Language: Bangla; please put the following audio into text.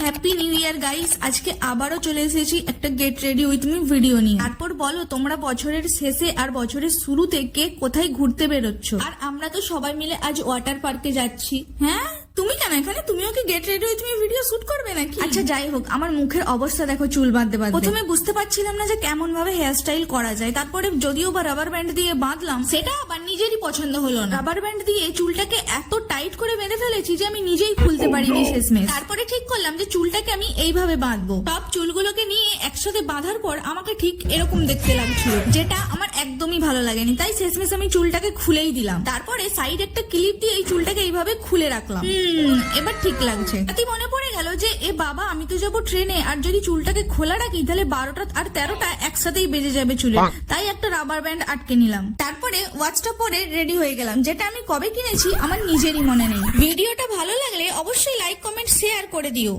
Happy new year guys. আজকে আবারও চলে এসেছি একটা get ready with me video নিয়ে। তারপর বলো তোমরা বছরের শেষে আর বছরের শুরুতে কে কোথায় ঘুরতে বেরোচ্ছ? আর আমরা তো সবাই মিলে আজ ওয়াটার পার্কে যাচ্ছি। হ্যাঁ তুমি কেন এখানে? তুমিও কি get ready with me video shoot করবে নাকি? আচ্ছা যাই হোক, আমার মুখের অবস্থা দেখো চুল বাঁধতে বাঁধতে। প্রথমে বুঝতে পারছিলাম না যে কেমন ভাবে হেয়ার স্টাইল করা যায়। তারপরে যদিও বা রাবার ব্যান্ড দিয়ে বাঁধলাম, সেটা আবার নিজেরই পছন্দ হলো না। রাবার ব্যান্ড দিয়ে চুলটাকে এত টাইট করে বেঁধে ফেলেছি যে আমি নিজেই খুলতে পারিনি শেষমেশ। তারপরে ঠিক করলাম যে চুলটাকে আমি এইভাবে বাঁধবো। সব চুলগুলোকে নিয়ে একসাথে বাঁধার পর আমাকে ঠিক এরকম দেখতে লাগছিল, যেটা আমার একদমই ভালো লাগেনি। তাই শেষমেশ আমি চুলটাকে খুলেই দিলাম। তারপরে সাইড একটা ক্লিপ দিয়ে এই চুলটাকে এইভাবে খুলে রাখলাম। এবার ঠিক লাগছে। তাতে মনে পড়ে গেল যে এ বাবা, আমি তো যাবো ট্রেনে, আর যদি চুলটাকে খোলা রাখি তাহলে 12টা আর 13টা একসাথেই বেজে যাবে চুলে। তাই একটা রাবার ব্যান্ড আটকে নিলাম। তারপরে ওয়াচটা পরে রেডি হয়ে গেলাম, যেটা আমি কবে কিনেছি আমার নিজেরই মনে নেই। ভিডিওটা ভালো লাগলে অবশ্যই লাইক, কমেন্ট, শেয়ার করে দিও।